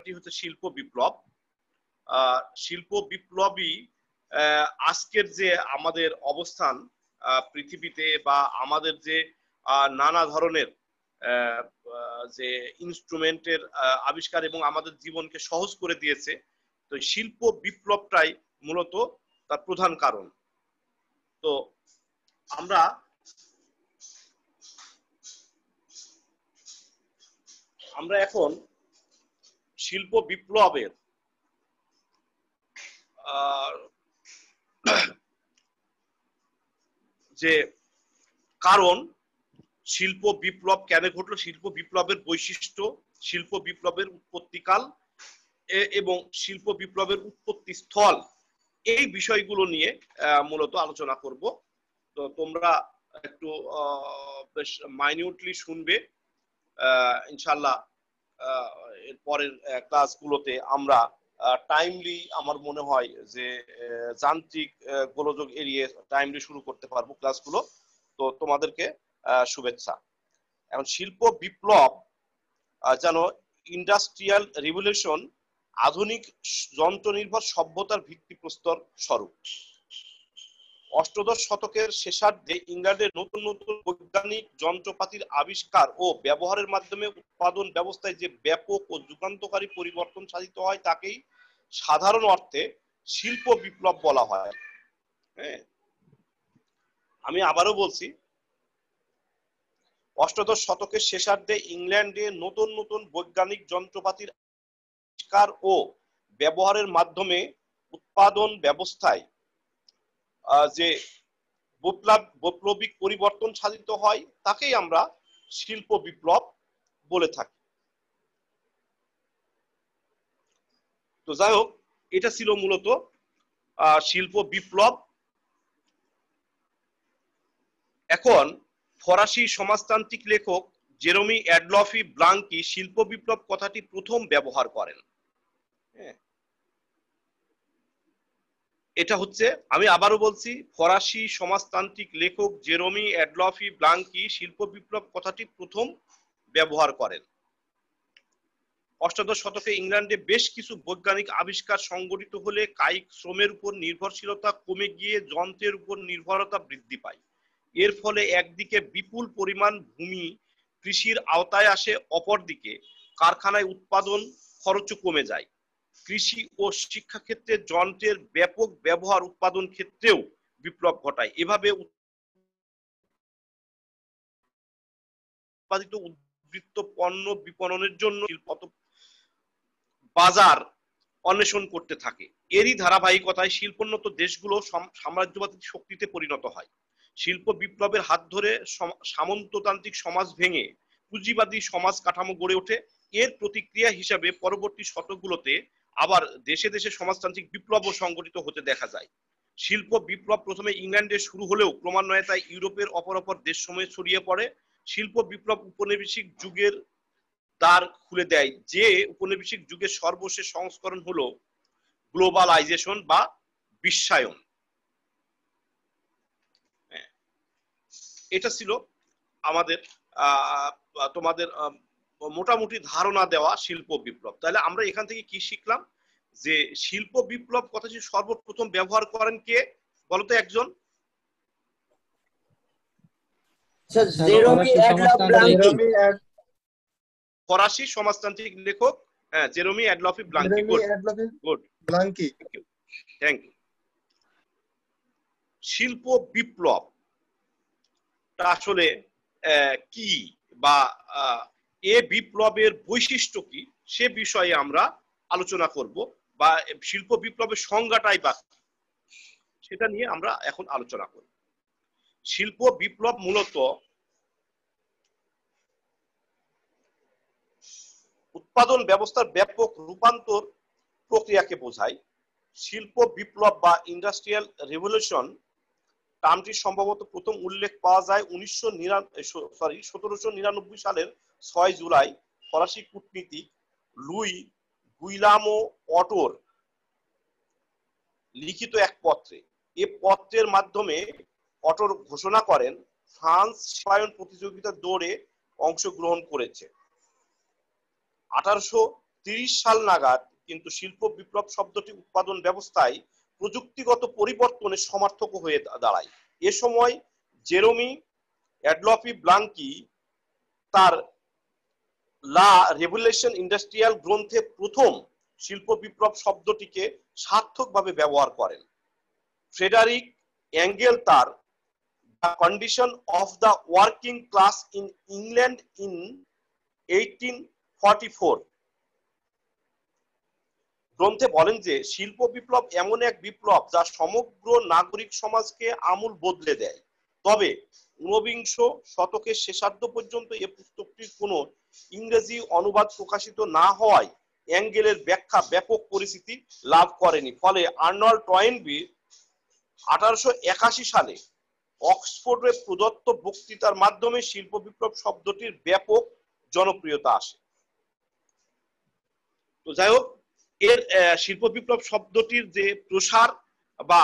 কথাটি হচ্ছে শিল্প বিপ্লব। শিল্প বিপ্লবই আজকের যে আমাদের অবস্থান পৃথিবীতে, বা আমাদের যে নানা ধরনের যে ইনস্ট্রুমেন্টের আবিষ্কার এবং আমাদের জীবনকে সহজ করে দিয়েছে, তো শিল্প বিপ্লবটাই মূলত তার প্রধান কারণ। তো আমরা এখন শিল্প বিপ্লবের যে কারণ, শিল্প বিপ্লব কেন ঘটলো, শিল্প বিপ্লবের বৈশিষ্ট্য, শিল্প বিপ্লবের উৎপত্তিকাল এবং শিল্প বিপ্লবের উৎপত্তি স্থল, এই বিষয়গুলো নিয়ে মূলত আলোচনা করব। তো তোমরা একটু বেশ মাইনিউটলি শুনবে। ইনশাল্লাহ এর পরের ক্লাসগুলোতে আমরা টাইমলি, আমার মনে হয় যে যান্ত্রিক গোলযোগ এড়িয়ে টাইমলি শুরু করতে পারবো ক্লাসগুলো। তো তোমাদেরকে শুভেচ্ছা। এখন শিল্প বিপ্লব যেন ইন্ডাস্ট্রিয়াল রিভলিউশন আধুনিক যন্ত্র নির্ভর সভ্যতার ভিত্তিপ্রস্তর স্বরূপ। অষ্টাদশ শতকের শেষার্ধে ইংল্যান্ডের নতুন নতুন বৈজ্ঞানিক যন্ত্রপাতির আবিষ্কার ও ব্যবহারের মাধ্যমে উৎপাদন ব্যবস্থায় যে ব্যাপক ও যুগান্তকারী পরিবর্তন সাধিত হয় তাকেই সাধারণ অর্থে শিল্প বিপ্লব বলা হয়। হ্যাঁ, আমি আবারও বলছি, অষ্টাদশ শতকের শেষার্ধে ইংল্যান্ডে নতুন নতুন বৈজ্ঞানিক যন্ত্রপাতির আবিষ্কার ও ব্যবহারের মাধ্যমে উৎপাদন ব্যবস্থায় যে বৈপ্লবিক পরিবর্তন সাধিত হয় তাকেই আমরা শিল্প বিপ্লব বলে থাকি। তো যাই হোক, এটা ছিল মূলত শিল্প বিপ্লব। এখন ফরাসি সমাজতান্ত্রিক লেখক জেরেমি অ্যাডলফি ব্লাঙ্কি শিল্প বিপ্লব কথাটি প্রথম ব্যবহার করেন। এটা হচ্ছে, আমি আবারও বলছি, ফরাসি সমাজতান্ত্রিক লেখক জেরেমি অ্যাডলফি ব্লাঙ্কি শিল্প বিপ্লব কথাটি প্রথম ব্যবহার করেন। অষ্টাদশ শতকে ইংল্যান্ডে বেশ কিছু বৈজ্ঞানিক আবিষ্কার সংগঠিত হলে কায়িক শ্রমের উপর নির্ভরশীলতা কমে গিয়ে যন্ত্রের উপর নির্ভরতা বৃদ্ধি পায়। এর ফলে একদিকে বিপুল পরিমাণ ভূমি কৃষির আওতায় আসে, অপরদিকে কারখানায় উৎপাদন খরচও কমে যায়। কৃষি ও শিক্ষা ক্ষেত্রে যন্ত্রের ব্যাপক ব্যবহার উৎপাদন ক্ষেত্রেও বিপ্লব ঘটায়। এভাবে উৎপাদিত উদ্বৃত্ত পণ্য বিপণনের জন্য বাজার অন্বেষণ করতে থাকে। এরই ধারাবাহিকতায় শিল্পোন্নত দেশগুলো সাম্রাজ্যবাদী শক্তিতে পরিণত হয়। শিল্প বিপ্লবের হাত ধরে সামন্ততান্ত্রিক সমাজ ভেঙে পুঁজিবাদী সমাজ কাঠামো গড়ে ওঠে। এর প্রতিক্রিয়া হিসাবে পরবর্তী শতকগুলোতে আবার দেশে দেশে সমাজতান্ত্রিক বিপ্লবও সংগঠিত হতে দেখা যায়। শিল্প বিপ্লব প্রথমে ইংল্যান্ডে শুরু হলেও ক্রমান্বয়ে তা ইউরোপের অপর দেশসমূহে ছড়িয়ে পড়ে। শিল্প বিপ্লব উপনিবেশিক যুগের দ্বার খুলে দেয়, যে উপনিবেশিক যুগের সর্বশেষ সংস্করণ হলো গ্লোবালাইজেশন বা বিশ্বায়ন। এটা ছিল আমাদের তোমাদের মোটামুটি ধারণা দেওয়া শিল্প বিপ্লব। তাহলে আমরা এখান থেকে কি শিখলাম, যে শিল্প বিপ্লব কথাটি সর্বপ্রথম ব্যবহার করেন কে বলতো একজন? ফরাসি সমাজতান্ত্রিক লেখক Jeremy Adolphe Blanqui. Good, Blanqui, thank you. শিল্প বিপ্লব আসলে কি, বা এ বিপ্লবের বৈশিষ্ট্য কি, সে বিষয়ে আমরা আলোচনা করব, বা শিল্প বিপ্লবের সংজ্ঞাটাই বা সেটা নিয়ে আমরা এখন আলোচনা করব। শিল্প বিপ্লব মূলত উৎপাদন ব্যবস্থার ব্যাপক রূপান্তর প্রক্রিয়াকে বোঝায়। শিল্প বিপ্লব বা ইন্ডাস্ট্রিয়াল রেভলিউশন টার্মটি সম্ভবত প্রথম উল্লেখ পাওয়া যায় 1799 সালের 6 জুলাই ফরাসি কূটনীতিক লুই গুইলামো অটোর লিখিত এক পত্রে। এ পত্রের মাধ্যমে অটোর ঘোষণা করেন ফ্রান্স শিল্পায়ন প্রতিযোগিতার দৌড়ে অংশগ্রহণ করেছে। 1830 1930 সাল নাগাদ কিন্তু শিল্প বিপ্লব শব্দটি উৎপাদন ব্যবস্থায় প্রযুক্তিগত পরিবর্তনের সমার্থক হয়ে দাঁড়ায়। এ সময় জেরোমি অ্যাডলফি ব্লাঙ্কি তার লা রেভলিউশন ইন্ডাস্ট্রিয়াল গ্রন্থে প্রথম শিল্প বিপ্লব শব্দটিকে সার্থকভাবে ব্যবহার করেন। ফ্রেডারিক অ্যাঙ্গেল তার the condition of the working class in England in 1844 গ্রন্থে বলেন যে শিল্প বিপ্লব এমন এক বিপ্লব যা সমগ্র নাগরিক সমাজকে আমূল বদলে দেয়। তবে ঊনবিংশ শতকের শেষার্ধ পর্যন্ত এই পুস্তকটির কোনো ইংরেজি অনুবাদ প্রকাশিত না হওয়ায় অ্যাঙ্গেলের ব্যাখ্যা ব্যাপক পরিচিতি লাভ করেনি। ফলে আর্নল্ড টয়েনবি 1881 সালে অক্সফোর্ডে প্রদত্ত বক্তৃতার মাধ্যমে শিল্প বিপ্লব শব্দটির ব্যাপক জনপ্রিয়তা আসে। তো যাই হোক, এর শিল্প বিপ্লব শব্দটির যে প্রসার বা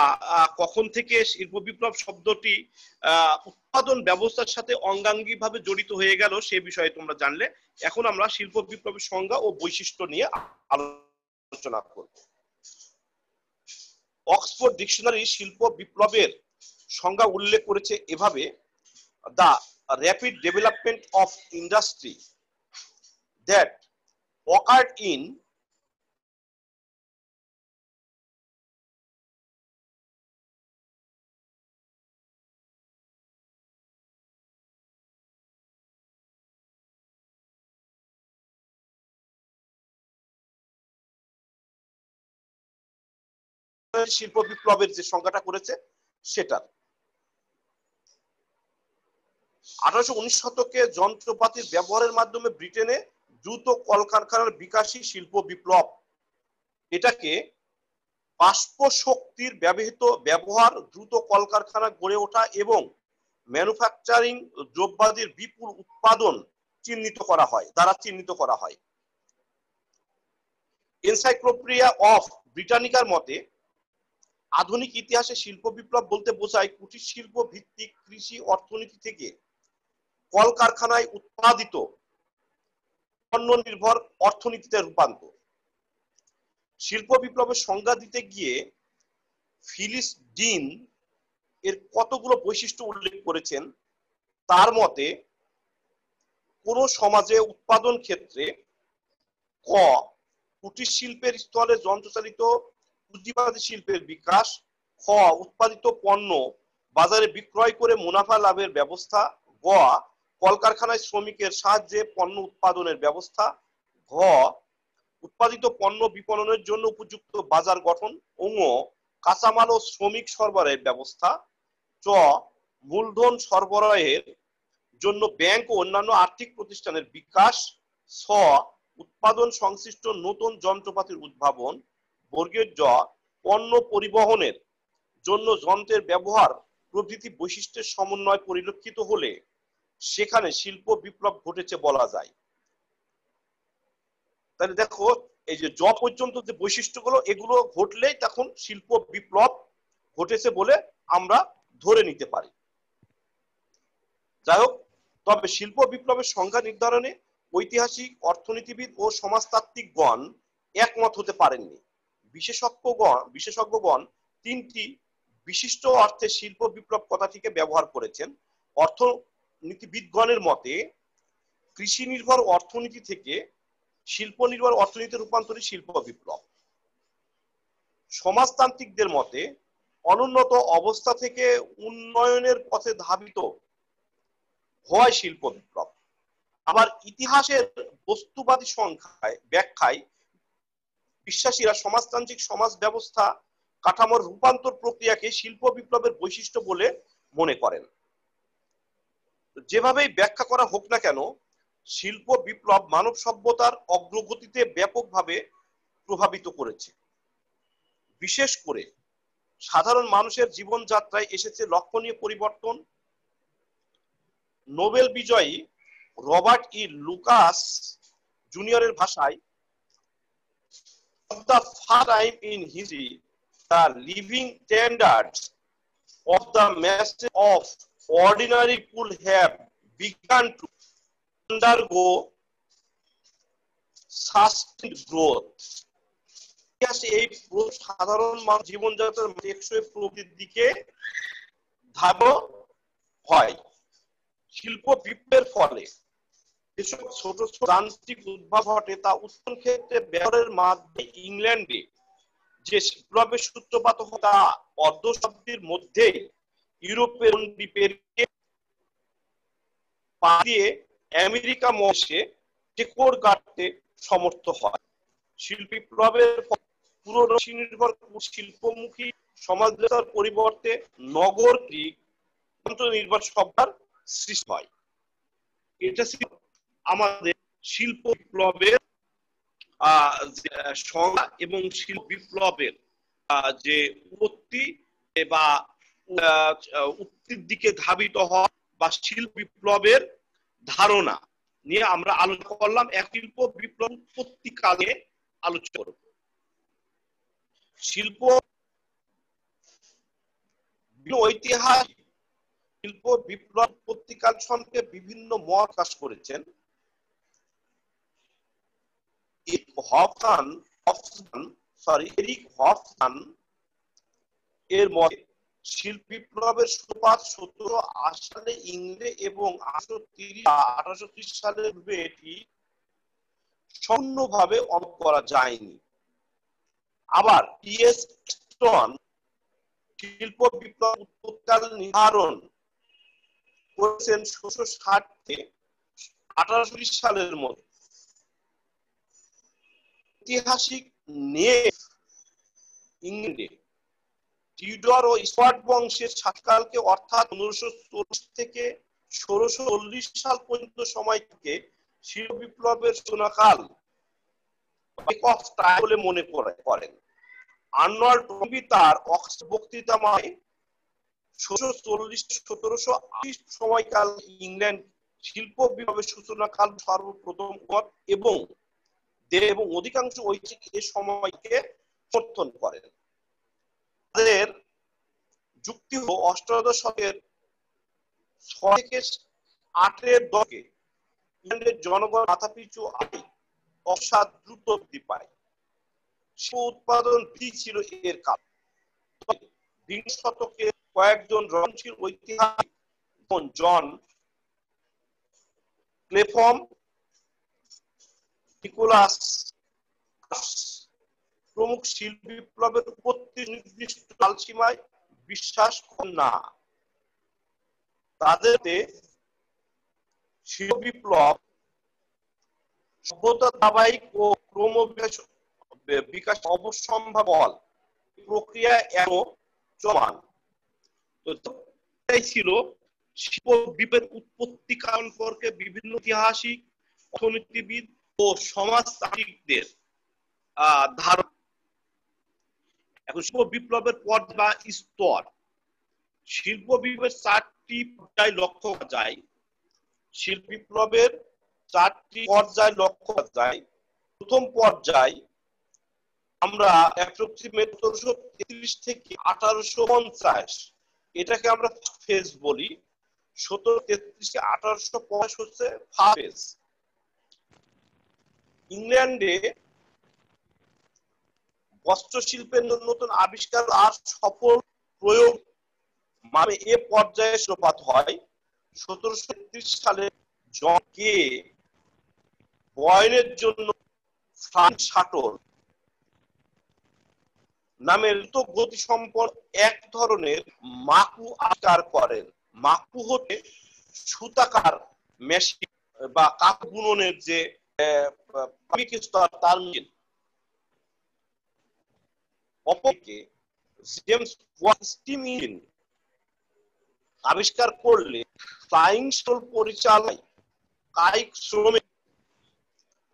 কখন থেকে শিল্প বিপ্লব শব্দটি উৎপাদন ব্যবস্থার সাথে অঙ্গাঙ্গিভাবে জড়িত হয়ে গেল সে বিষয়ে তোমরা জানলে। এখন আমরা শিল্প বিপ্লবের সংজ্ঞা ও বৈশিষ্ট্য নিয়ে আলোচনা করব। অক্সফোর্ড ডিকশনারি শিল্প বিপ্লবের সংজ্ঞা উল্লেখ করেছে এভাবে: the rapid development of industry that occurred in শিল্প বিপ্লবের যে সংজ্ঞাটা করেছে সেটা 1819 শতকে যন্ত্রপাতির ব্যবহারের মাধ্যমে ব্রিটেনে দ্রুত কলকারখানার বিকাশী শিল্প বিপ্লব। এটাকে বাষ্প শক্তির ব্যবহার, দ্রুত কলকারখানা গড়ে ওঠা এবং ম্যানুফ্যাকচারিং দ্রব্যাদির বিপুল উৎপাদন চিহ্নিত করা হয়। এনসাইক্লোপিডিয়া অফ ব্রিটানিকার মতে আধুনিক ইতিহাসে শিল্প বিপ্লব বলতে বোঝায় কুটির শিল্প ভিত্তিক কৃষি অর্থনীতি থেকে কলকারখানায় উৎপাদিত পণ্য নির্ভর অর্থনীতিতে রূপান্তর। শিল্প বিপ্লবের সংজ্ঞা দিতে গিয়ে ফিলিস ডিন এর কতগুলো বৈশিষ্ট্য উল্লেখ করেছেন। তার মতে কোন সমাজে উৎপাদন ক্ষেত্রে ক কুটির শিল্পের স্থলে যন্ত্রচালিত পুঁজিবাদী শিল্পের বিকাশ, খ উৎপাদিত পণ্য বাজারে বিক্রয় করে মুনাফা লাভের ব্যবস্থা, গ কলকারখানায় শ্রমিকের সাহায্যে পণ্য উৎপাদনের ব্যবস্থা, ঘ উৎপাদিত পণ্য বিপণনের জন্য উপযুক্ত বাজার গঠন, ঙ কাঁচামাল ও শ্রমিক সরবরাহের ব্যবস্থা, চ মূলধন সরবরাহের জন্য ব্যাংক ও অন্যান্য আর্থিক প্রতিষ্ঠানের বিকাশ, ছ উৎপাদন সংশ্লিষ্ট নতুন যন্ত্রপাতির উদ্ভাবন, বর্গের জ পণ্য পরিবহনের জন্য যন্ত্রের ব্যবহার প্রভৃতি বৈশিষ্ট্যের সমন্বয় পরিলক্ষিত হলে সেখানে শিল্প বিপ্লব ঘটেছে বলা যায়। তাহলে দেখো, এই যে জ পর্যন্ত যে বৈশিষ্ট্যগুলো, এগুলো ঘটলেই তখন শিল্প বিপ্লব ঘটেছে বলে আমরা ধরে নিতে পারি। যাই হোক, তবে শিল্প বিপ্লবের সংজ্ঞা নির্ধারণে ঐতিহাসিক, অর্থনীতিবিদ ও সমাজতাত্ত্বিকগণ একমত হতে পারেননি। বিশেষজ্ঞগণ তিনটি বিশিষ্ট অর্থে শিল্প বিপ্লব কথাটিকে ব্যবহার করেছেন। অর্থনীতিবিদগণের মতে কৃষি নির্ভর অর্থনীতি থেকে শিল্প নির্ভর অর্থনীতির রূপান্তরই শিল্প বিপ্লব। সমাজতান্ত্রিকদের মতে অনুন্নত অবস্থা থেকে উন্নয়নের পথে ধাবিত হয় শিল্প বিপ্লব। আবার ইতিহাসের বস্তুবাদী ব্যাখ্যায় বিশ্বাসীরা সমাজতান্ত্রিক সমাজ ব্যবস্থা কাঠামোর রূপান্তর প্রক্রিয়াকে শিল্প বিপ্লবের বৈশিষ্ট্য বলে মনে করেন। যেভাবেই ব্যাখ্যা করা হোক না কেন, শিল্প বিপ্লব মানব সভ্যতার অগ্রগতিতে ব্যাপকভাবে প্রভাবিত করেছে। বিশেষ করে সাধারণ মানুষের জীবনযাত্রায় এসেছে লক্ষণীয় পরিবর্তন। নোবেল বিজয়ী রবার্ট ই লুকাস জুনিয়রের ভাষায়, the first time in history the living standards of the masses of ordinary people have begun to undergo sustain growth. এই সাধারণ জীবনযাত্রার টেকসই প্রগতির দিকে ধাবিত হয়। শিল্প বিপ্লবের ফলে যেসব ছোট ছোট যান্ত্রিক উদ্ভাবন ঘটে তা উৎপাদন ক্ষেত্রে ব্যবহারের মাধ্যমে ইংল্যান্ডে যে বিপ্লবের সূত্রপাত হয় তা অর্ধ শতাব্দীর মধ্যে ইউরোপের দ্বীপের পা দিয়ে আমেরিকা মহাদেশে শেকড় গাড়তে সমর্থ হয়। শিল্প বিপ্লবের পুরনো নির্ভর শিল্পমুখী সমাজ ব্যবস্থার পরিবর্তে নগর নির্ভর সভ্যতার সৃষ্টি হয়। এটা ছিল আমাদের শিল্প বিপ্লবের সংজ্ঞা এবং শিল্প বিপ্লবের যে উৎপত্তি বা উত্তির দিকে ধাবিত হওয়া বা শিল্প বিপ্লবের ধারণা নিয়ে আমরা আলোচনা করলাম। এক শিল্প বিপ্লব উৎপত্তি কালে আলোচনা করব। শিল্প ঐতিহাসিক শিল্প বিপ্লব উৎপত্তিকাল সম্পর্কে বিভিন্ন মত প্রকাশ করেছেন। এরিক হফমান এর মতে শিল্প বিপ্লবের সূত্রপাত 1780 সালে ইংল্যান্ডে এবং 1830 সালের পূর্বে এটি সম্পূর্ণভাবে অনুভব করা যায়নি। আবার টি.এস. এক্সটন শিল্প বিপ্লব উৎপত্তিকাল নির্ধারণ করেছেন 1760 থেকে 1830 সালের মধ্যে। ঐতিহাসিক নেপ ইংল্যান্ডে টিউডর ও স্টুয়ার্ট বংশের শাসনকালকে অর্থাৎ 1540 থেকে 1640 সাল পর্যন্ত সময়কে শিল্প বিপ্লবের সূচনাকাল বলে মনে করেন। আর্নল্ড টমবি তার অক্সফোর্ড বক্তৃতায় 1640-1780 সময়কাল ইংল্যান্ড শিল্প বিপ্লবের সূচনাকাল সর্বপ্রথম এবং অধিকাংশ ঐতিহাসিক এ সময়কে সমর্থন করেন। তাদের যুক্তি হল অষ্টাদশ শতকের 6 থেকে 8 এর দশকে ইংল্যান্ডের জনগণ মাথাপিছু আয় অসাধ দ্রুত বৃদ্ধি পায়। শিল্প উৎপাদন বৃদ্ধি ছিল এর কারণ। বিংশ শতকে কয়েকজন রক্ষণশীল ঐতিহাসিক জন ক্লেফম, নিকোলাস প্রমুখ শিল্প বিপ্লবের উৎপত্তি নির্দিষ্ট কালসীমায় বিশ্বাস করেন না। তাদের শিল্প বিপ্লব সভ্যতার ধারাবাহিক ও বিকাশ অবশ্যম্ভাবী প্রক্রিয়া এখনো চলমান। তো এটাই ছিল শিল্প বিপ্লবের উৎপত্তি কারণ সম্পর্কে বিভিন্ন ঐতিহাসিক, অর্থনীতিবিদ ও সমাজতান্ত্রিকদের ধারণা। এখন শিল্প বিপ্লবের পর্যায় বা স্তর। শিল্প বিপ্লবের 4টি পর্যায় লক্ষ্য করা যায়। শিল্প বিপ্লবের 4টি পর্যায় লক্ষ্য করা যায়। প্রথম পর্যায় আমরা অ্যাপ্রক্সিমেট 1733 থেকে 1850, এটাকে আমরা ফেজ বলি। 1733 থেকে 1850 হচ্ছে ফার্স্ট ফেজ। ইংল্যান্ডে বস্ত্র শিল্পের নতুন আবিষ্কার আর সফল প্রয়োগ মানে এ পর্যায়ে সূত্রপাত হয় 1733 সালে জন কে বয়নের জন্য ফ্রান্স শাটল নামের গতি সম্পন্ন এক ধরনের মাকু আবিষ্কার করেন। মাকু হতে সুতাকার মেশিন বা কাপড় বুননের যে স্তর তার মিল। অপরকে জেমস ওয়াট স্টিম ইঞ্জিন আবিষ্কার করলে ফ্লাইং স্টল পরিচালনায় কায়িক শ্রমের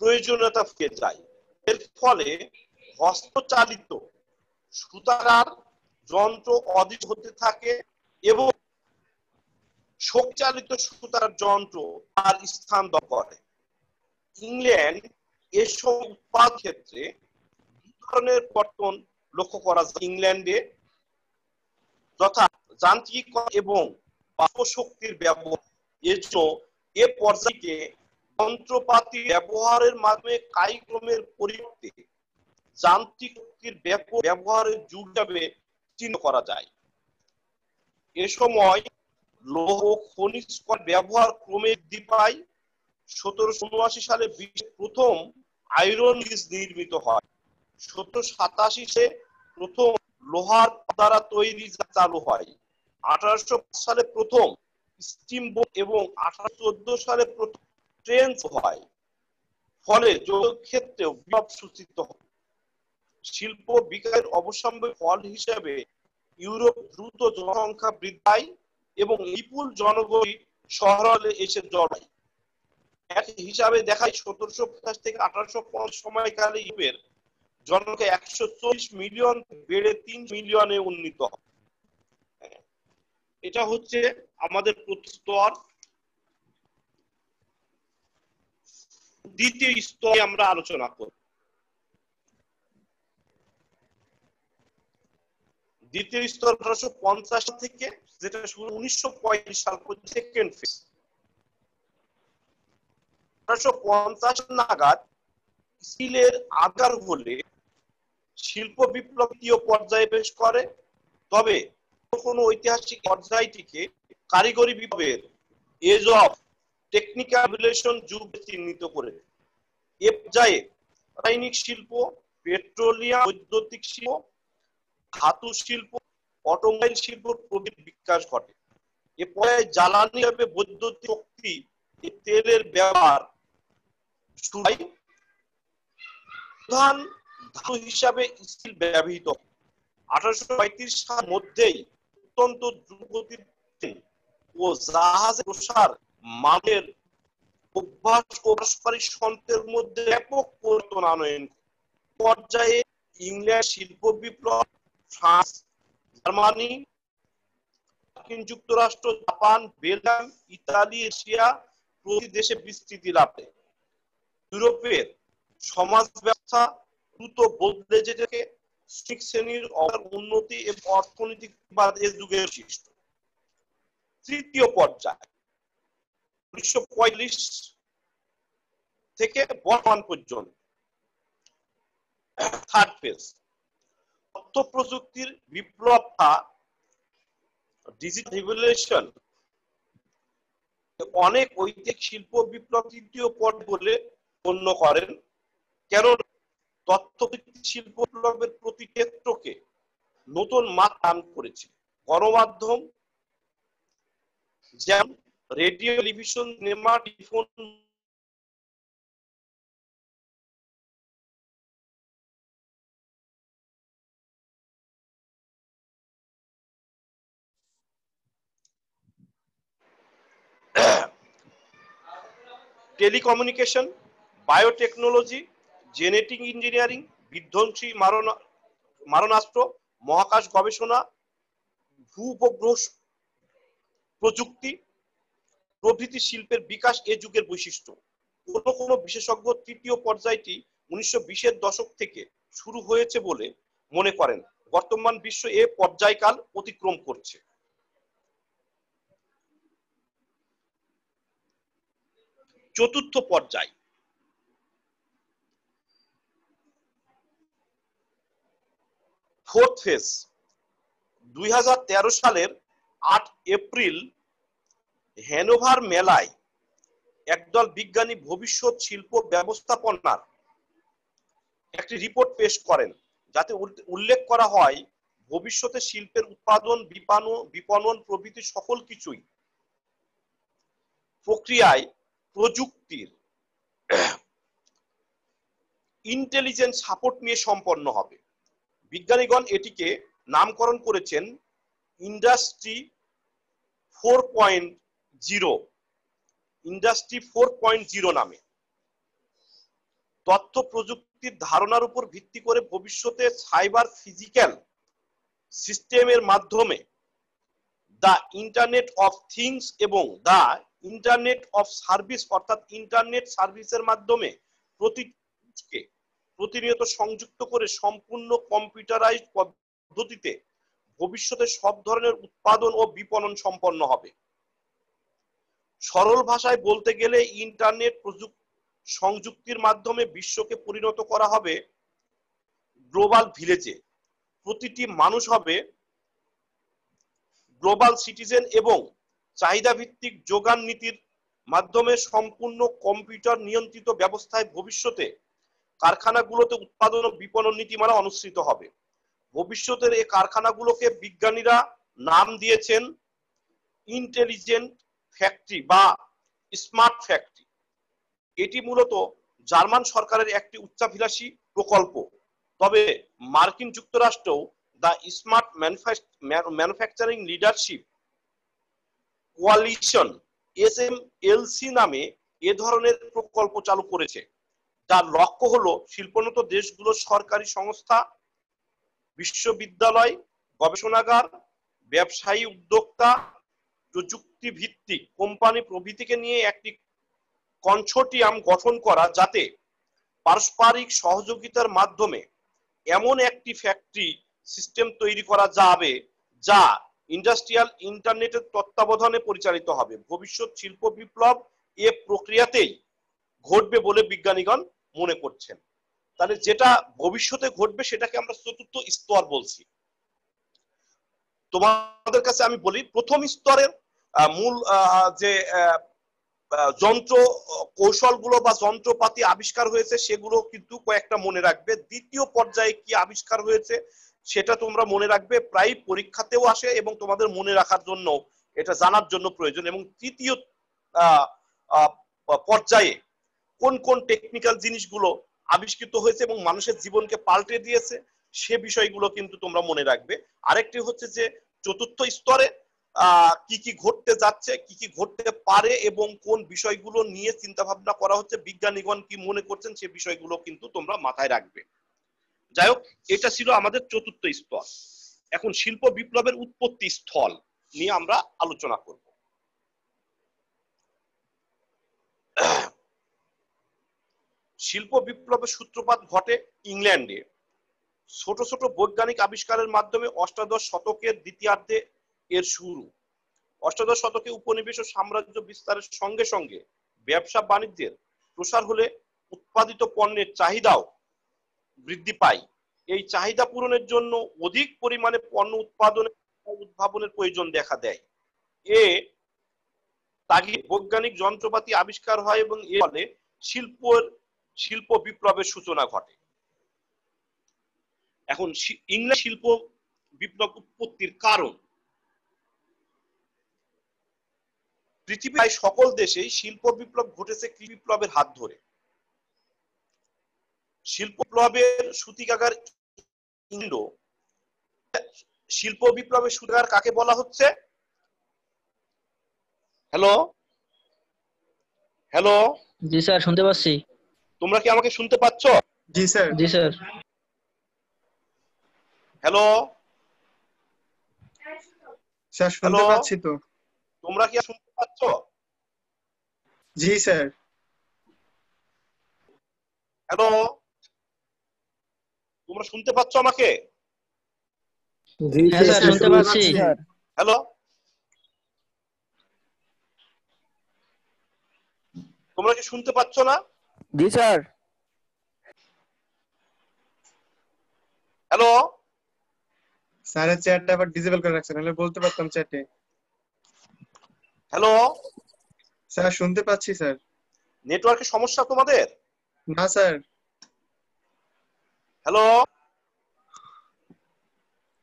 প্রয়োজনীয়তা ফুরিয়ে যায়। এর ফলে হস্তচালিত সুতাকার যন্ত্র অধিক হতে থাকে এবং শক্তিচালিত সুতার যন্ত্র তার স্থান দখল করে। ইংল্যান্ড এর সময় উৎপাদন ক্ষেত্রে দুই ধরনের পরিবর্তন লক্ষ্য করা যায়। ইংল্যান্ডে যথা যান্ত্রিক এবং বাষ্প শক্তির ব্যবহার। এর জন্য এ পর্যায়কে যন্ত্রপাতি ব্যবহারের মাধ্যমে কায়িক্রমের পরিবর্তে যান্ত্রিক শক্তির ব্যাপক ব্যবহারের যুগ হিসাবে চিহ্নিত করা যায়। এ সময় লৌহ ও খনিজ ব্যবহার ক্রমে বৃদ্ধি পায়। 1779 সালে বিশ্বের প্রথম আয়রন ব্রিজ নির্মিত হয়। 1787 প্রথম লোহার দ্বারা তৈরি চালু হয়। 1805 সালে প্রথম স্টিম বোট এবং 1814 সালে প্রথম ট্রেন হয়। ফলে যোগাযোগ ক্ষেত্রেও বিপ্লব সূচিত হয়। শিল্প বিকাশের অবশ্যম্ভাবী ফল হিসেবে ইউরোপ দ্রুত জনসংখ্যা বৃদ্ধি পায় এবং বিপুল জনগোষ্ঠী শহরে এসে জড়ায়। এক হিসাবে দেখায় 1750 থেকে 1850 সময়কালে ইউরোপের জনসংখ্যা 140 মিলিয়ন বেড়ে 3 মিলিয়নে উন্নীত হয়। এটা হচ্ছে আমাদের প্রথম স্তর। দ্বিতীয় স্তরে আমরা আলোচনা করব। দ্বিতীয় স্তর 1850 থেকে যেটা শুরু 1945 সাল পর্যন্ত সেকেন্ড ফেজ। 1850 নাগাদ স্টিলের আবিষ্কার হলে শিল্প বিপ্লব তৃতীয় পর্যায়ে প্রবেশ করে। তবে কোন ঐতিহাসিক পর্যায়টিকে কারিগরি বিপ্লবের এজ অফ টেকনিক্যাল রিভলিউশন যুগ চিহ্নিত করে। এ পর্যায়ে রাসায়নিক শিল্প, পেট্রোলিয়াম, বৈদ্যুতিক শিল্প, ধাতু শিল্প, অটোমোবাইল শিল্প প্রভৃতির বিকাশ ঘটে। এ পর্যায়ে জ্বালানি হিসেবে বৈদ্যুতিক শক্তি, তেলের ব্যবহার শুরু হয়। প্রধান ধাতু হিসাবে স্টিল ব্যবহৃত। 1835 সালের মধ্যেই অত্যন্ত দ্রুতগতির ও জাহাজের প্রসার মানের অভ্যাস ও পারস্পরিক সম্পর্কের মধ্যে ব্যাপক পরিবর্তন আনয়ন। পর্যায়ে ইংল্যান্ড শিল্প বিপ্লব, ফ্রান্স, জার্মানি, মার্কিন যুক্তরাষ্ট্র, জাপান, বেলজিয়াম, ইতালি, এশিয়া প্রতি দেশে বিস্তৃতি লাভ করে। ইউরোপের সমাজ ব্যবস্থা দ্রুত বদলে যেতে শ্রমিক শ্রেণীর উন্নতি এবং অর্থনৈতিক এ যুগের বৈশিষ্ট্য। তৃতীয় পর্যায় 1945 থেকে বর্তমান পর্যন্ত থার্ড ফেজ। তথ্য প্রযুক্তির বিপ্লব, ডিজিটাল রিভলিউশন অনেক ঐতিহাসিক শিল্প বিপ্লব তৃতীয় পর্যায় বলে গণ্য করেন। কারণ তথ্য প্রযুক্তি শিল্প বিপ্লবের প্রতি ক্ষেত্রকে নতুন মাত্রা দান করেছে। গণমাধ্যম যেমন radio, television, cinema, telephone, telecommunication, biotechnology, genetic engineering, বিধ্বংসী মারণাস্ত্র, মহাকাশ গবেষণা, ভূ-উপগ্রহ প্রযুক্তি প্রভৃতি শিল্পের বিকাশ এ যুগের বৈশিষ্ট্য। কোন কোন বিশেষজ্ঞ তৃতীয় পর্যায়টি 1920-এর দশক থেকে শুরু হয়েছে বলে মনে করেন। বর্তমান বিশ্ব এ পর্যায়কাল অতিক্রম করছে। চতুর্থ পর্যায় ফোর্থ ফেজ। 2013 সালের 8 এপ্রিল হ্যানোভার মেলায় একদল বিজ্ঞানী ভবিষ্যৎ শিল্প ব্যবস্থাপনার একটি রিপোর্ট পেশ করেন, যাতে উল্লেখ করা হয় ভবিষ্যতে শিল্পের উৎপাদন, বিপণন প্রভৃতি সকল কিছুই প্রক্রিয়ায় প্রযুক্তির ইন্টেলিজেন্স সাপোর্ট নিয়ে সম্পন্ন হবে। বিজ্ঞানীগণ এটিকে নামকরণ করেছেন ইন্ডাস্ট্রি 4.0, ইন্ডাস্ট্রি 4.0 নামে। তথ্য প্রযুক্তির ধারণার উপর ভিত্তি করে ভবিষ্যতে সাইবার ফিজিক্যাল সিস্টেমের মাধ্যমে দা ইন্টারনেট অফ থিংস এবং দা ইন্টারনেট অফ সার্ভিস অর্থাৎ ইন্টারনেট সার্ভিসের মাধ্যমে প্রতিনিয়ত সংযুক্ত করে সম্পূর্ণ কম্পিউটারাইজড পদ্ধতিতে ভবিষ্যতে সব ধরনের উৎপাদন ও বিপণন সম্পন্ন হবে। সরল ভাষায় বলতে গেলে ইন্টারনেট সংযুক্তির মাধ্যমে বিশ্বকে পরিণত করা হবে গ্লোবাল ভিলেজে। প্রতিটি মানুষ হবে গ্লোবাল সিটিজেন এবং চাহিদা ভিত্তিক যোগান নীতির মাধ্যমে সম্পূর্ণ কম্পিউটার নিয়ন্ত্রিত ব্যবস্থায় ভবিষ্যতে কারখানাগুলোতে উৎপাদন ও বিপণন নীতিমালা অনুসৃত হবে। ভবিষ্যতের এই কারখানাগুলোকে বিজ্ঞানীরা নাম দিয়েছেন ইন্টেলিজেন্ট ফ্যাক্টরি বা স্মার্ট ফ্যাক্টরি। এটি মূলত জার্মান সরকারের একটি উচ্চাভিলাষী প্রকল্প। তবে মার্কিন যুক্তরাষ্ট্র the smart manufacturing leadership coalition SMLC নামে এ ধরনের প্রকল্প চালু করেছে, যার লক্ষ্য হলো শিল্পোন্নত দেশগুলোর সরকারি সংস্থা, বিশ্ববিদ্যালয়, গবেষণাগার, ব্যবসায়ী উদ্যোক্তা, প্রযুক্তি ভিত্তিক কোম্পানি প্রভৃতিকে নিয়ে একটি কনসোর্টিয়াম গঠন করা, যাতে পারস্পরিক সহযোগিতার মাধ্যমে এমন একটি ফ্যাক্টরি সিস্টেম তৈরি করা যাবে যা ইন্ডাস্ট্রিয়াল ইন্টারনেটের তত্ত্বাবধানে পরিচালিত হবে। ভবিষ্যৎ শিল্প বিপ্লব এ প্রক্রিয়াতেই ঘটবে বলে বিজ্ঞানীগণ মনে করছেন। তাহলে যেটা ভবিষ্যতে ঘটবে সেটাকে আমরা চতুর্থ স্তর বলছি। তোমাদের কাছে আমি বলি, প্রথম স্তরের মূল যে যন্ত্র কৌশলগুলো বা যন্ত্রপাতি আবিষ্কার হয়েছে সেগুলো কিন্তু কয়েকটা মনে রাখবে। দ্বিতীয় পর্যায়ে কি আবিষ্কার হয়েছে সেটা তোমরা মনে রাখবে, প্রায় পরীক্ষাতেও আসে এবং তোমাদের মনে রাখার জন্য এটা জানার জন্য প্রয়োজন। এবং তৃতীয় পর্যায়ে কোন কোন টেকনিক্যাল জিনিসগুলো আবিষ্কৃত হয়েছে এবং মানুষের জীবনকে পাল্টে দিয়েছে সে বিষয়গুলো কিন্তু তোমরা মনে রাখবে। আরেকটি হচ্ছে যে চতুর্থ স্তরে কি কি ঘটতে যাচ্ছে, কি কি ঘটতে পারে এবং কোন বিষয়গুলো নিয়ে চিন্তা ভাবনা করা হচ্ছে, বিজ্ঞানীগণ কি মনে করছেন সে বিষয়গুলো কিন্তু তোমরা মাথায় রাখবে। যাই হোক, এটা ছিল আমাদের চতুর্থ স্তর। এখন শিল্প বিপ্লবের উৎপত্তি স্থল নিয়ে আমরা আলোচনা করব। শিল্প বিপ্লবের সূত্রপাত ঘটে ইংল্যান্ডে। ছোট ছোট বৈজ্ঞানিক আবিষ্কারের মাধ্যমে অষ্টাদশ শতকের দ্বিতীয়ার্ধে এর শুরু। অষ্টাদশ শতকে উপনিবেশ ও সাম্রাজ্য বিস্তারের সঙ্গে সঙ্গে ব্যবসা বাণিজ্যের প্রসার হলে উৎপাদিত পণ্যের চাহিদাও বৃদ্ধি পায়। এই চাহিদা পূরণের জন্য অধিক পরিমাণে পণ্য উদ্ভাবনের প্রয়োজন দেখা দেয়। এ তাগিদে বৈজ্ঞানিক যন্ত্রপাতি আবিষ্কার হয় এবং এর ফলে শিল্প বিপ্লবের সূচনা ঘটে। এখন ইংরেজ শিল্প বিপ্লব উৎপত্তির কারণ। পৃথিবীর সকল দেশেই শিল্প বিপ্লব ঘটেছে কৃষি বিপ্লবের হাত ধরে। শিল্প বিপ্লবের সূতিকাগার ইন্দো। শিল্প বিপ্লবের সূতিকাগার কাকে বলা হচ্ছে? হ্যালো হ্যালো, জি স্যার, শুনতে পাচ্ছি। তোমরা কি আমাকে শুনতে পাচ্ছ? জি স্যার। জি স্যার। হ্যালো স্যার, শুনতে পাচ্ছি তো। তোমরা কি শুনতে পাচ্ছ? জি স্যার। হ্যালো, তোমরা শুনতে পাচ্ছ আমাকে? হ্যাঁ স্যার, শুনতে পাচ্ছি। হ্যালো, তোমরা কি শুনতে পাচ্ছ না? জি স্যার। হ্যালো, স্যারের চ্যাটটা আবার ডিসেবল করে রাখছেন, নাহলে বলতে পারতাম চ্যাটে। হ্যালো স্যার, শুনতে পাচ্ছি স্যার। নেটওয়ার্কের সমস্যা তোমাদের? না স্যার। হ্যালো,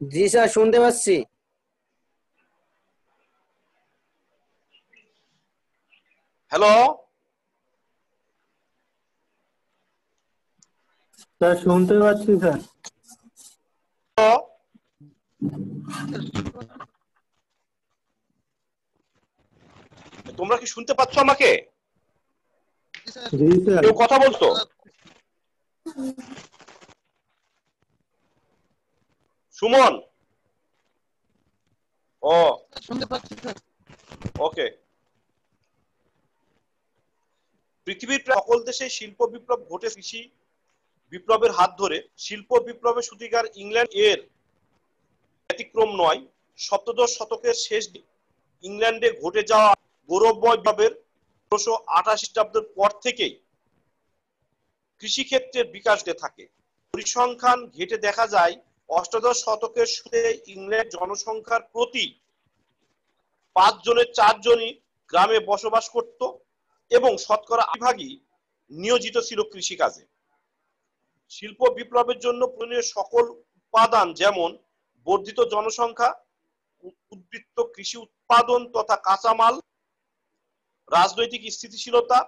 জি স্যার, শুনতে পাচ্ছি। হ্যালো, স্যার, শুনতে পাচ্ছি স্যার। তোমরা কি শুনতে পাচ্ছ আমাকে? জি স্যার। কেউ কথা বলছো? সুমন? ও, শুনতে পাচ্ছি স্যার। ওকে। পৃথিবীর প্রায় সকল দেশে শিল্প বিপ্লব ঘটে কৃষি বিপ্লবের হাত ধরে। শিল্প বিপ্লবের সূতিকাগার ইংল্যান্ড এর ব্যতিক্রম নয়। সপ্তদশ শতকের শেষ ইংল্যান্ডে ঘটে যাওয়া গৌরবময় বিপ্লবের ১৬৮৮ খ্রিস্টাব্দের পর থেকেই কৃষিক্ষেত্রের বিকাশ হতে থাকে। পরিসংখ্যান ঘেঁটে দেখা যায় অষ্টাদশ শতকের শুরুতে ইংল্যান্ড জনসংখ্যার প্রতি ৫ জনের ৪ জনই গ্রামে বসবাস করত এবং শতকরা ৮ ভাগই নিয়োজিত ছিল কৃষিকাজে। শিল্প বিপ্লবের জন্য প্রয়োজনীয় সকল উপাদান যেমন বর্ধিত জনসংখ্যা, উদ্বৃত্ত কৃষি উৎপাদন তথা কাঁচামাল, রাজনৈতিক স্থিতিশীলতা,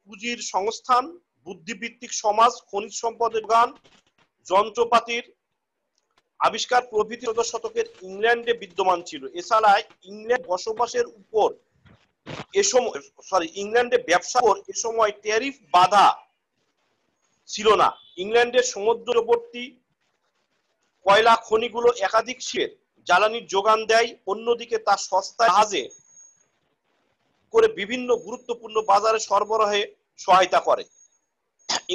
পুঁজির সংস্থান, বুদ্ধিভিত্তিক সমাজ, খনিজ সম্পদের যোগান, যন্ত্রপাতির আবিষ্কার প্রভৃতি শতকের ইংল্যান্ডে বিদ্যমান ছিল। এছাড়া ইংল্যান্ড বসবাসের উপর ইংল্যান্ডে ব্যবসা এ সময় ট্যারিফ বাধা ছিল না। ইংল্যান্ডের সমুদ্রবর্তী কয়লা খনিগুলো একাধিক শিল্পের জ্বালানির যোগান দেয়, অন্যদিকে তা সস্তায় জাহাজে করে বিভিন্ন গুরুত্বপূর্ণ বাজারে সরবরাহে সহায়তা করে।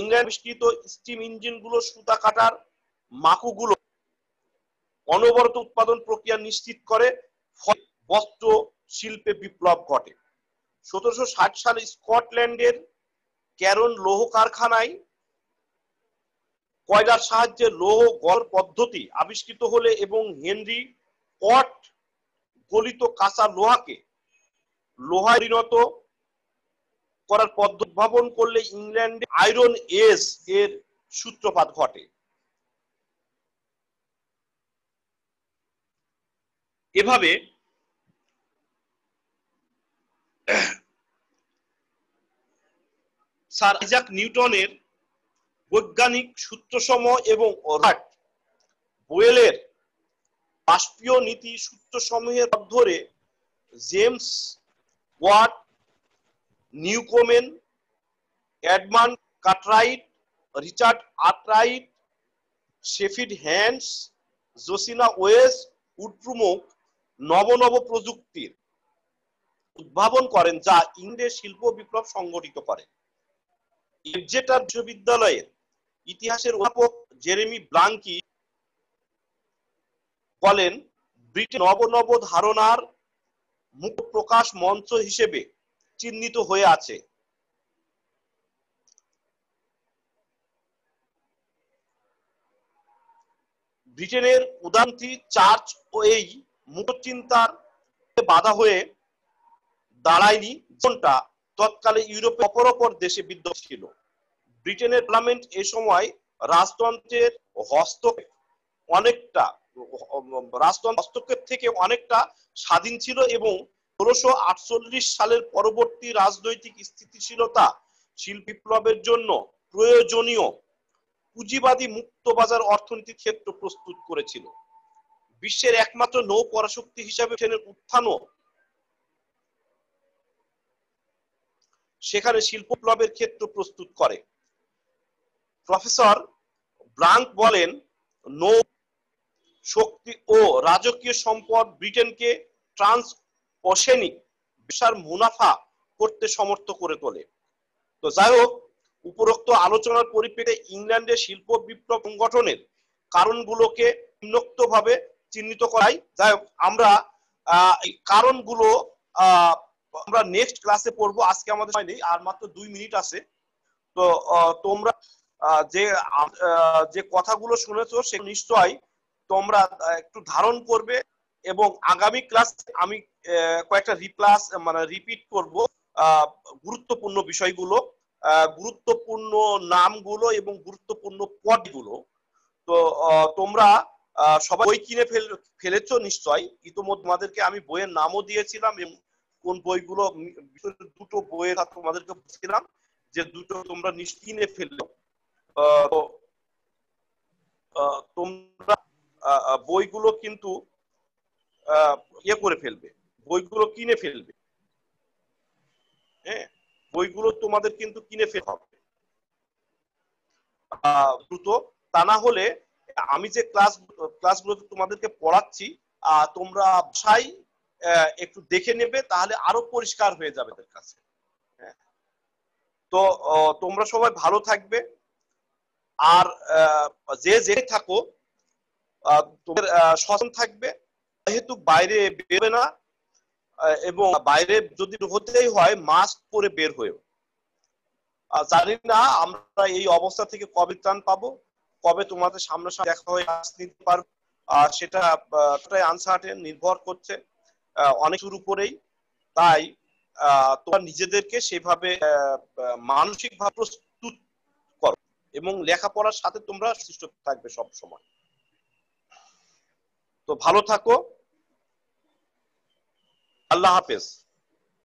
ইংল্যান্ড আবিষ্কৃত স্টিম ইঞ্জিনগুলো সুতা কাটার মাকুগুলো অনবরত উৎপাদন প্রক্রিয়া নিশ্চিত করে, বস্ত্র শিল্পে বিপ্লব ঘটে। ১৭৬০ সালে স্কটল্যান্ডের ক্যারন লৌহ কারখানায় কয়লার সাহায্যে লৌহ গড় পদ্ধতি আবিষ্কৃত হলে এবং হেনরি ওয়াট গলিত কাঁচা লোহাকে লোহায় পরিণত করার পদ্ধতি উদ্ভাবন করলে ইংল্যান্ডে আয়রন এজ এর সূত্রপাত ঘটে। এভাবে স্যার আইজাক নিউটনের বৈজ্ঞানিক সূত্রসমূহ এবং রবার্ট বোয়েলের বাষ্পীয় নীতি সূত্রসমূহের ধরে James Watt, Newcomen, Edmund Cartwright, Richard Arkwright, Sheffield hands, Josiah ওয়েস উড প্রমুখ নব নব প্রযুক্তির উদ্ভাবন করেন যা ইংরেজ শিল্প বিপ্লব সংগঠিত করে। এক্সেটার বিশ্ববিদ্যালয়ের ইতিহাসের অধ্যাপক জেরেমি ব্লাঙ্কি বলেন, ব্রিটেন নব নব ধারণার মুখ প্রকাশ মঞ্চ হিসেবে চিহ্নিত হয়ে আছে। ব্রিটেনের উদান্তি চার্চ ও এই মুক্ত চিন্তার বাধা হয়ে দাঁড়ায়নি, যেমনটা তৎকালে ইউরোপের অপর দেশে বিদ্যমান ছিল। ব্রিটেনের পার্লামেন্ট এ সময় রাজতন্ত্রের হস্তক্ষেপ থেকে অনেকটা স্বাধীন ছিল এবং ১৬৪৮ সালের পরবর্তী রাজনৈতিক স্থিতিশীলতা শিল্প বিপ্লবের জন্য প্রয়োজনীয় পুঁজিবাদী মুক্তবাজার অর্থনীতির ক্ষেত্র প্রস্তুত করেছিল। বিশ্বের একমাত্র নৌ পরাশক্তি হিসাবে ব্রিটেনের উত্থানও সেখানে শিল্প বিপ্লবের ক্ষেত্র প্রস্তুত করে। প্রফেসর ব্লাঙ্ক বলেন, নৌ শক্তি ও রাজকীয় সম্পদ ব্রিটেনকে ট্রান্স ওশেনিক ব্যবসার মুনাফা করতে সমর্থ করে তোলে। তো যাই হোক, উপরোক্ত আলোচনার পরিপ্রেক্ষিতে ইংল্যান্ডের শিল্প বিপ্লব সংগঠনের কারণগুলোকে নিম্নোক্তভাবে চিহ্নিত করাই। যাই হোক, আমরা এই কারণগুলো আমরা নেক্সট ক্লাসে পড়বো। আজকে আমাদের সময় নেই, আর মাত্র ২ মিনিট আছে। তো তোমরা যে কথাগুলো শুনেছো সে নিশ্চয়ই তোমরা একটু ধারণ করবে এবং আগামী ক্লাসে আমি কয়েকটা রিপিট করব গুরুত্বপূর্ণ বিষয়গুলো, গুরুত্বপূর্ণ নামগুলো এবং গুরুত্বপূর্ণ পদগুলো। তো তোমরা সবাই বই কিনে ফেলেছো নিশ্চয়ই। ইতিমধ্যে তোমাদেরকে আমি বইয়ের নামও দিয়েছিলাম এবং কোন বইগুলো, দুটো বইয়ের তোমাদেরকে বলছিলাম যে দুটো তোমরা নিশ্চয়ই কিনে ফেললো। তোমরা বইগুলো কিন্তু করে ফেলবে, বইগুলো কিনে ফেলবে। হ্যাঁ, বইগুলো তোমাদের কিন্তু কিনে ফেলতে হবে দ্রুত। তা না হলে আমি যে ক্লাসগুলো তোমাদেরকে পড়াচ্ছি তোমরা ভাষায় একটু দেখে নেবে, তাহলে আরো পরিষ্কার হয়ে যাবে তাদের কাছে। তো তোমরা সবাই ভালো থাকবে, আর যে থাকো তোমাদের সচেতন থাকবে, যেহেতু বাইরে বেরোবে না, এবং বাইরে যদি হতেই হয় মাস্ক পরে বের হয়েও। জানি না আমরা এই অবস্থা থেকে কবে ত্রাণ পাবো, কবে তোমাদের সামনাসামনি দেখা হয়ে নিতে পারবো, সেটা আনসার্টেন, নির্ভর করছে অনেক কিছুর উপরেই। তাই তোমরা নিজেদেরকে সেভাবে মানসিকভাবে প্রস্তুত করো এবং লেখাপড়ার সাথে তোমরা সচেষ্ট থাকবে সব সময়। তো ভালো থাকো, আল্লাহ হাফেজ।